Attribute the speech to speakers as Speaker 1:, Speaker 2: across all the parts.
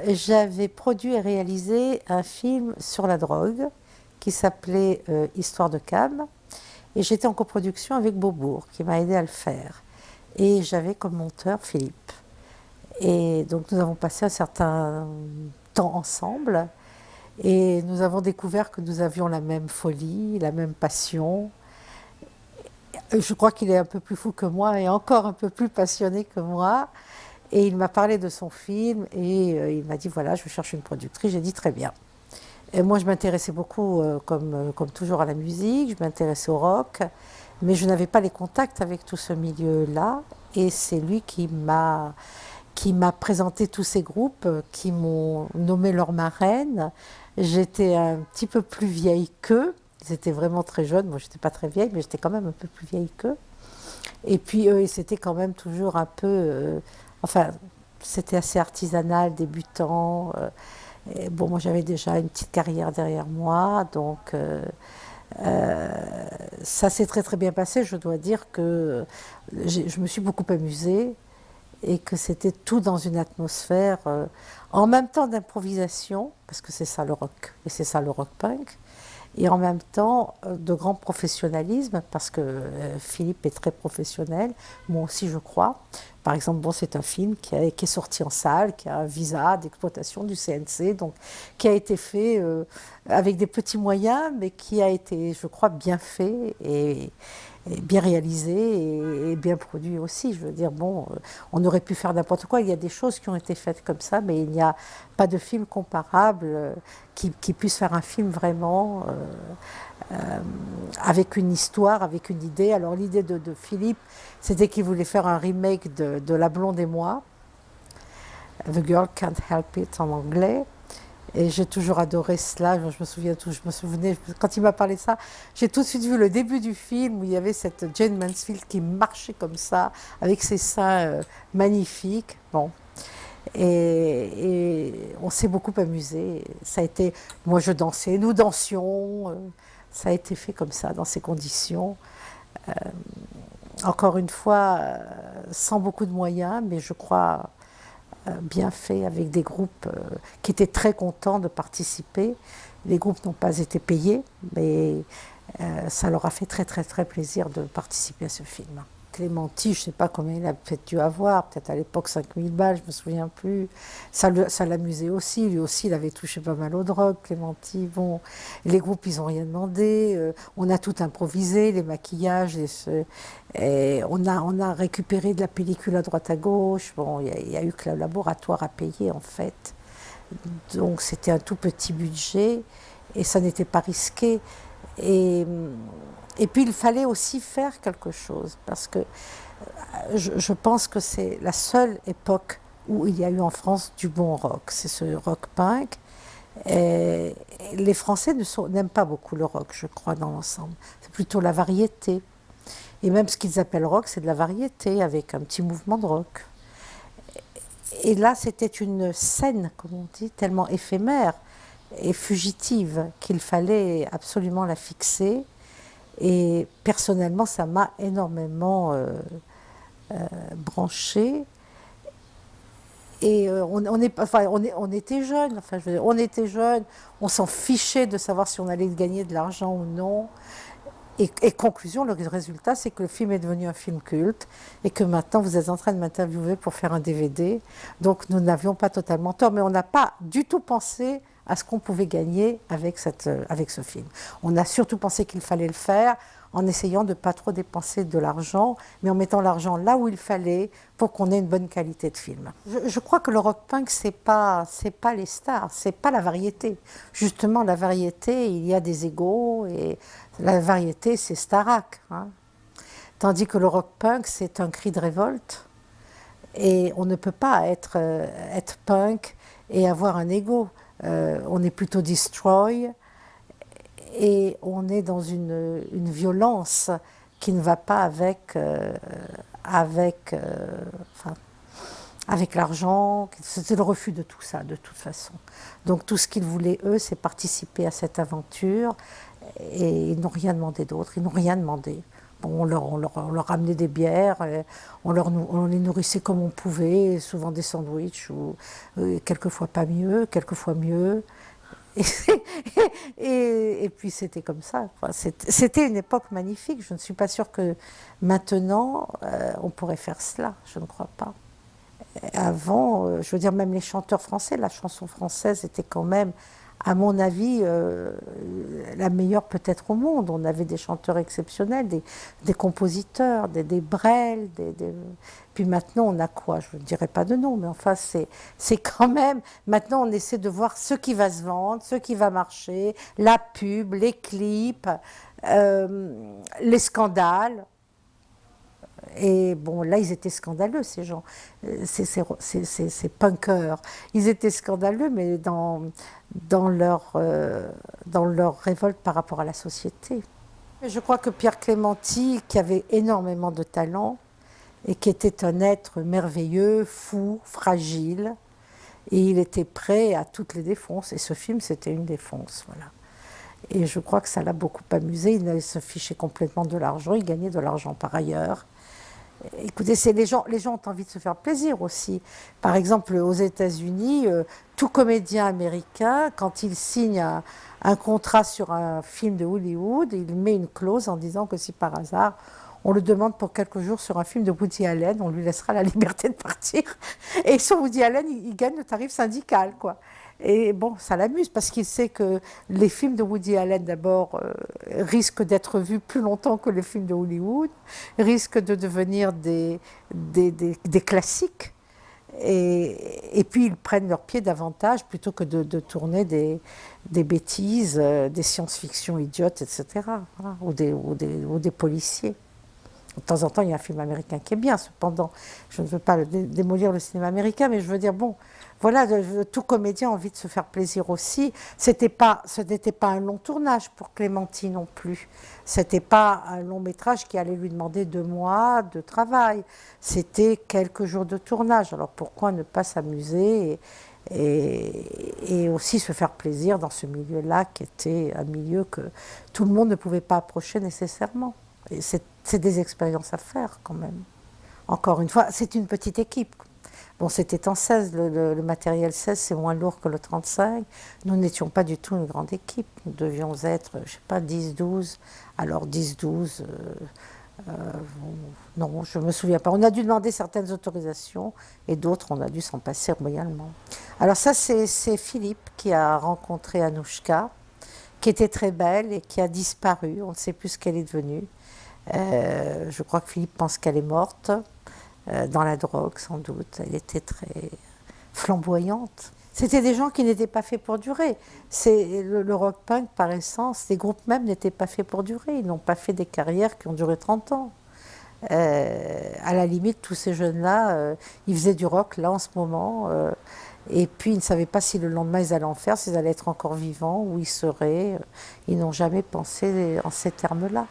Speaker 1: J'avais produit et réalisé un film sur la drogue qui s'appelait Histoire de Cam. Et j'étais en coproduction avec Beaubourg qui m'a aidé à le faire. Et j'avais comme monteur Philippe. Et donc nous avons passé un certain temps ensemble. Et nous avons découvert que nous avions la même folie, la même passion. Je crois qu'il est un peu plus fou que moi et encore un peu plus passionné que moi. Et il m'a parlé de son film et il m'a dit voilà, je cherche une productrice. J'ai dit très bien. Et moi, je m'intéressais beaucoup, comme toujours, à la musique, je m'intéressais au rock, mais je n'avais pas les contacts avec tout ce milieu-là. Et c'est lui qui m'a présenté tous ces groupes, qui m'ont nommé leur marraine. J'étais un petit peu plus vieille qu'eux. Ils étaient vraiment très jeunes. Moi, je n'étais pas très vieille, mais j'étais quand même un peu plus vieille qu'eux. Et puis, eux, c'était quand même toujours un peu... enfin, c'était assez artisanal, débutant. Et bon, moi, j'avais déjà une petite carrière derrière moi, donc euh, ça s'est très très bien passé. Je dois dire que je me suis beaucoup amusée et que c'était tout dans une atmosphère en même temps d'improvisation, parce que c'est ça le rock, et c'est ça le rock punk, et en même temps de grand professionnalisme, parce que Philippe est très professionnel, moi aussi je crois. Par exemple, bon, c'est un film qui est sorti en salle, qui a un visa d'exploitation du CNC, donc qui a été fait avec des petits moyens, mais qui a été, je crois, bien fait et bien réalisé et bien produit aussi. Je veux dire, bon, on aurait pu faire n'importe quoi. Il y a des choses qui ont été faites comme ça, mais il n'y a pas de film comparable qui puisse faire un film vraiment avec une histoire, avec une idée. Alors l'idée de Philippe, c'était qu'il voulait faire un remake de La Blonde et moi, The Girl Can't Help It en anglais. Et j'ai toujours adoré cela. Je me souvenais, quand il m'a parlé de ça, j'ai tout de suite vu le début du film où il y avait cette Jane Mansfield qui marchait comme ça, avec ses seins magnifiques. Bon. Et on s'est beaucoup amusé. Ça a été, moi je dansais, nous dansions. Ça a été fait comme ça, dans ces conditions. Euh, Encore une fois, sans beaucoup de moyens, mais je crois bien fait, avec des groupes qui étaient très contents de participer. Les groupes n'ont pas été payés, mais ça leur a fait très très très plaisir de participer à ce film. Clémenti, je ne sais pas combien il a peut-être dû avoir, peut-être à l'époque 5000 balles, je ne me souviens plus. Ça l'amusait aussi, lui aussi il avait touché pas mal aux drogues, Clémenti. Bon, les groupes ils n'ont rien demandé, on a tout improvisé, les maquillages, et on a récupéré de la pellicule à droite à gauche. Bon, il y a eu que le laboratoire à payer en fait. Donc c'était un tout petit budget et ça n'était pas risqué. Et, et puis il fallait aussi faire quelque chose, parce que je pense que c'est la seule époque où il y a eu en France du bon rock, c'est ce rock punk. Et les Français n'aiment pas beaucoup le rock, je crois, dans l'ensemble. C'est plutôt la variété. Et même ce qu'ils appellent rock, c'est de la variété, avec un petit mouvement de rock. Et là, c'était une scène, comme on dit, tellement éphémère et fugitive qu'il fallait absolument la fixer. Et personnellement, ça m'a énormément branchée. Et on était jeunes, enfin, je veux dire, on était jeunes, on s'en fichait de savoir si on allait gagner de l'argent ou non. Et conclusion, le résultat, c'est que le film est devenu un film culte et que maintenant vous êtes en train de m'interviewer pour faire un DVD. Donc nous n'avions pas totalement tort, mais on n'a pas du tout pensé à ce qu'on pouvait gagner avec ce film. On a surtout pensé qu'il fallait le faire en essayant de ne pas trop dépenser de l'argent, mais en mettant l'argent là où il fallait pour qu'on ait une bonne qualité de film. Je crois que le rock punk, c'est pas les stars, c'est pas la variété. Justement, la variété, il y a des égos, et la variété, c'est Starac. Hein. Tandis que le rock punk, c'est un cri de révolte, et on ne peut pas être punk et avoir un ego. On est plutôt destroy, et on est dans une violence qui ne va pas enfin, avec l'argent. C'était le refus de tout ça, de toute façon. Donc tout ce qu'ils voulaient, eux, c'est participer à cette aventure, et ils n'ont rien demandé d'autre, ils n'ont rien demandé. Bon, on leur ramenait des bières, on les nourrissait comme on pouvait, souvent des sandwichs, ou quelquefois pas mieux, quelquefois mieux. Et, et puis c'était comme ça. Enfin, c'était une époque magnifique. Je ne suis pas sûre que maintenant on pourrait faire cela. Je ne crois pas. Avant, je veux dire, même les chanteurs français, la chanson française était quand même, à mon avis, la meilleure peut-être au monde. On avait des chanteurs exceptionnels, des compositeurs, des Brel, puis maintenant on a quoi? Je ne dirais pas de nom, mais enfin c'est quand même, maintenant on essaie de voir ce qui va se vendre, ce qui va marcher, la pub, les clips, les scandales. Et bon, là, ils étaient scandaleux, ces gens, ces punkers. Ils étaient scandaleux, mais dans leur révolte par rapport à la société. Je crois que Pierre Clémenti, qui avait énormément de talent, et qui était un être merveilleux, fou, fragile, et il était prêt à toutes les défonces. Et ce film, c'était une défonce, voilà. Et je crois que ça l'a beaucoup amusé. Il se fichait complètement de l'argent, il gagnait de l'argent par ailleurs. Écoutez, les gens ont envie de se faire plaisir aussi. Par exemple, aux États-Unis, tout comédien américain, quand il signe un contrat sur un film de Hollywood, il met une clause en disant que si par hasard on le demande pour quelques jours sur un film de Woody Allen, on lui laissera la liberté de partir. Et sur Woody Allen, il gagne le tarif syndical, quoi. Et bon, ça l'amuse parce qu'il sait que les films de Woody Allen, d'abord, risquent d'être vus plus longtemps que les films de Hollywood, risquent de devenir des classiques. Et puis ils prennent leur pied davantage plutôt que de tourner des bêtises, des science-fiction idiotes, etc. Voilà, ou des policiers. De temps en temps, il y a un film américain qui est bien, cependant. Je ne veux pas démolir le cinéma américain, mais je veux dire, bon, voilà, tout comédien a envie de se faire plaisir aussi. Ce n'était pas un long tournage pour Clémenti non plus. Ce n'était pas un long métrage qui allait lui demander 2 mois de travail. C'était quelques jours de tournage. Alors pourquoi ne pas s'amuser et aussi se faire plaisir dans ce milieu-là qui était un milieu que tout le monde ne pouvait pas approcher nécessairement. Et c'est des expériences à faire quand même. Encore une fois, c'est une petite équipe. Bon, c'était en 16, le matériel 16, c'est moins lourd que le 35. Nous n'étions pas du tout une grande équipe. Nous devions être, je ne sais pas, 10, 12. Alors 10, 12, non, je ne me souviens pas. On a dû demander certaines autorisations et d'autres, on a dû s'en passer royalement. Alors ça, c'est Philippe qui a rencontré Anouchka, qui était très belle et qui a disparu. On ne sait plus ce qu'elle est devenue. Je crois que Philippe pense qu'elle est morte, dans la drogue sans doute. Elle était très flamboyante. C'était des gens qui n'étaient pas faits pour durer. Le rock punk, par essence, les groupes même n'étaient pas faits pour durer. Ils n'ont pas fait des carrières qui ont duré 30 ans. À la limite, tous ces jeunes-là, ils faisaient du rock là en ce moment. Et puis ils ne savaient pas si le lendemain ils allaient en faire, s'ils allaient être encore vivants, où ils seraient. Ils n'ont jamais pensé en ces termes-là.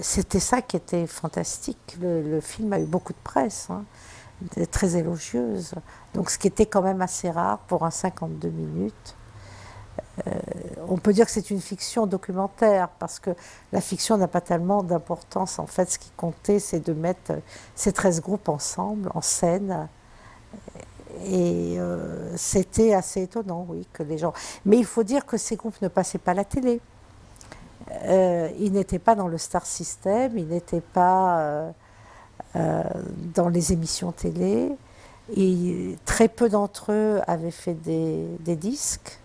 Speaker 1: C'était ça qui était fantastique. Le film a eu beaucoup de presse, hein, très élogieuse. Donc ce qui était quand même assez rare pour un 52 minutes. On peut dire que c'est une fiction documentaire parce que la fiction n'a pas tellement d'importance. En fait, ce qui comptait, c'est de mettre ces 13 groupes ensemble, en scène. Et c'était assez étonnant, oui, que les gens... Mais il faut dire que ces groupes ne passaient pas à la télé. Ils n'étaient pas dans le Star System, ils n'étaient pas dans les émissions télé. Et très peu d'entre eux avaient fait des disques.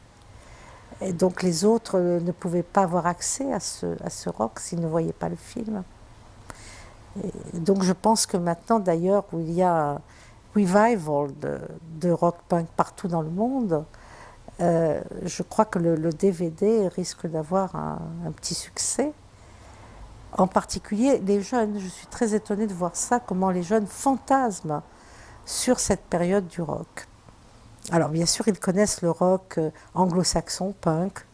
Speaker 1: Et donc les autres ne pouvaient pas avoir accès à ce rock s'ils ne voyaient pas le film. Et donc je pense que maintenant d'ailleurs où il y a un revival de rock punk partout dans le monde, je crois que le DVD risque d'avoir un petit succès. En particulier les jeunes, je suis très étonnée de voir ça, comment les jeunes fantasment sur cette période du rock. Alors bien sûr, ils connaissent le rock anglo-saxon, punk,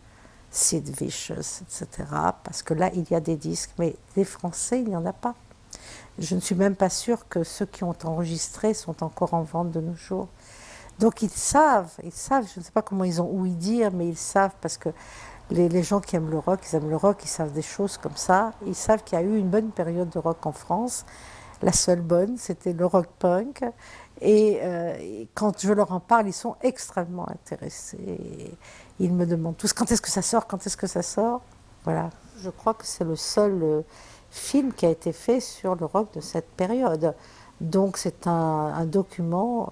Speaker 1: Sid Vicious, etc. Parce que là, il y a des disques, mais les Français, il n'y en a pas. Je ne suis même pas sûre que ceux qui ont enregistré sont encore en vente de nos jours. Donc ils savent, je ne sais pas comment ils ont ouï dire, mais ils savent parce que Les gens qui aiment le rock, ils aiment le rock, ils savent des choses comme ça. Ils savent qu'il y a eu une bonne période de rock en France. La seule bonne, c'était le rock punk. Et quand je leur en parle, ils sont extrêmement intéressés. Ils me demandent tous quand est-ce que ça sort, quand est-ce que ça sort. Voilà. Je crois que c'est le seul film qui a été fait sur le rock de cette période. Donc c'est un document,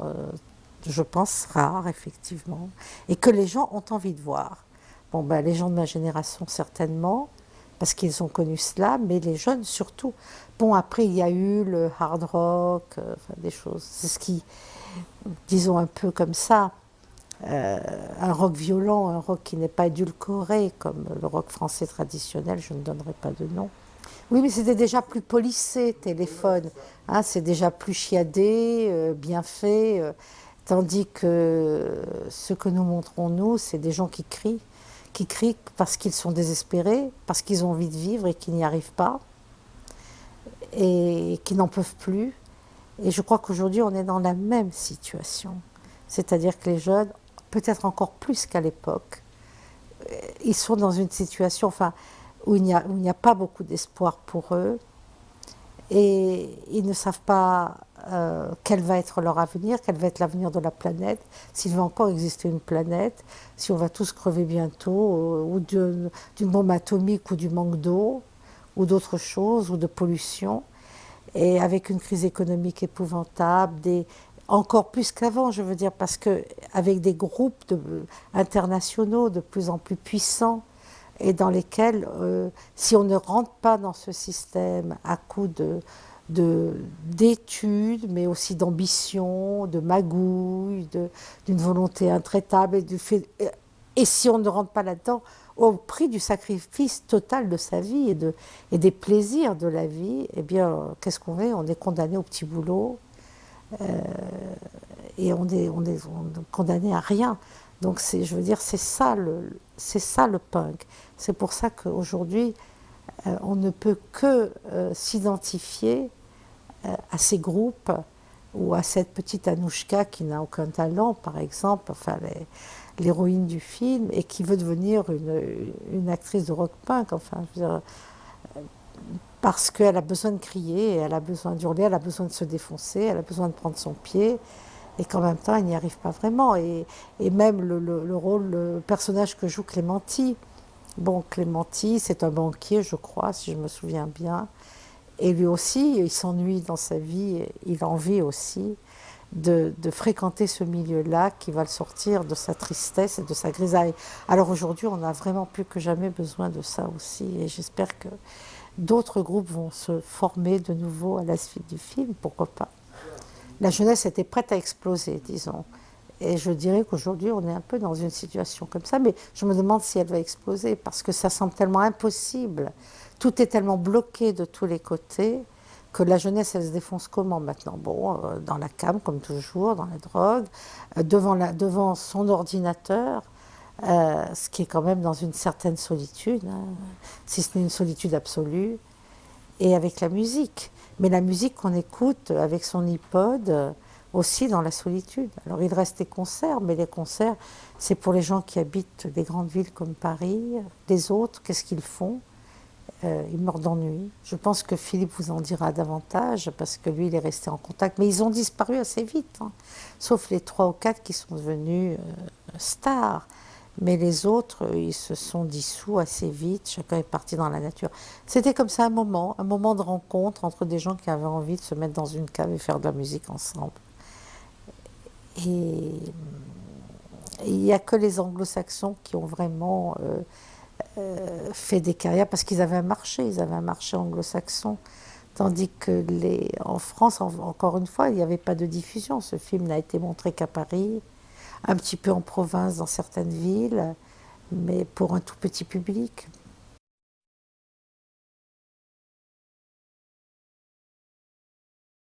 Speaker 1: je pense, rare, effectivement, et que les gens ont envie de voir. Bon, ben, les gens de ma génération, certainement, parce qu'ils ont connu cela, mais les jeunes surtout. Bon, après, il y a eu le hard rock, enfin, des choses. C'est ce qui, disons un peu comme ça, un rock violent, un rock qui n'est pas édulcoré, comme le rock français traditionnel, je ne donnerai pas de nom. Oui, mais c'était déjà plus policé, téléphone. Hein, c'est déjà plus chiadé, bien fait. Tandis que ce que nous montrons, nous, c'est des gens qui crient parce qu'ils sont désespérés, parce qu'ils ont envie de vivre et qu'ils n'y arrivent pas, et qui n'en peuvent plus. Et je crois qu'aujourd'hui, on est dans la même situation. C'est-à-dire que les jeunes, peut-être encore plus qu'à l'époque, ils sont dans une situation enfin, où il n'y a pas beaucoup d'espoir pour eux. Et ils ne savent pas quel va être leur avenir, quel va être l'avenir de la planète, s'il va encore exister une planète, si on va tous crever bientôt, ou d'une bombe atomique, ou du manque d'eau, ou d'autres choses, ou de pollution, et avec une crise économique épouvantable, encore plus qu'avant, je veux dire, parce qu'avec des groupes internationaux de plus en plus puissants, et dans lesquels, si on ne rentre pas dans ce système à coup d'études, mais aussi d'ambition, de magouille, d'une volonté intraitable, et si on ne rentre pas là-dedans, au prix du sacrifice total de sa vie et des plaisirs de la vie, eh bien, qu'est-ce qu'on est? On est condamné au petit boulot, et on est condamné à rien. Donc je veux dire, c'est ça le punk. C'est pour ça qu'aujourd'hui, on ne peut que s'identifier à ces groupes ou à cette petite Anouchka qui n'a aucun talent, par exemple, enfin l'héroïne du film, et qui veut devenir une actrice de rock punk, enfin, je veux dire, parce qu'elle a besoin de crier, elle a besoin d'hurler, elle a besoin de se défoncer, elle a besoin de prendre son pied, et qu'en même temps, elle n'y arrive pas vraiment. Et même le personnage que joue Clémenti, bon, Clémenti, c'est un banquier, je crois, si je me souviens bien, et lui aussi, il s'ennuie dans sa vie, il a envie aussi de fréquenter ce milieu-là qui va le sortir de sa tristesse et de sa grisaille. Alors aujourd'hui, on a vraiment plus que jamais besoin de ça aussi, et j'espère que d'autres groupes vont se former de nouveau à la suite du film, pourquoi pas. La jeunesse était prête à exploser, disons. Et je dirais qu'aujourd'hui, on est un peu dans une situation comme ça, mais je me demande si elle va exploser, parce que ça semble tellement impossible. Tout est tellement bloqué de tous les côtés que la jeunesse, elle se défonce comment maintenant? Bon, dans la cam, comme toujours, dans la drogue, devant son ordinateur, ce qui est quand même dans une certaine solitude, hein, si ce n'est une solitude absolue, et avec la musique. Mais la musique qu'on écoute avec son iPod, aussi dans la solitude. Alors il reste les concerts, mais les concerts, c'est pour les gens qui habitent des grandes villes comme Paris. Les autres, qu'est-ce qu'ils font? Ils meurent d'ennui. Je pense que Philippe vous en dira davantage, parce que lui, il est resté en contact. Mais ils ont disparu assez vite, hein, sauf les 3 ou 4 qui sont devenus stars. Mais les autres, ils se sont dissous assez vite, chacun est parti dans la nature. C'était comme ça un moment de rencontre entre des gens qui avaient envie de se mettre dans une cave et faire de la musique ensemble. Et il n'y a que les anglo-saxons qui ont vraiment fait des carrières parce qu'ils avaient un marché anglo-saxon. Tandis que en France, encore une fois, il n'y avait pas de diffusion. Ce film n'a été montré qu'à Paris, un petit peu en province, dans certaines villes, mais pour un tout petit public.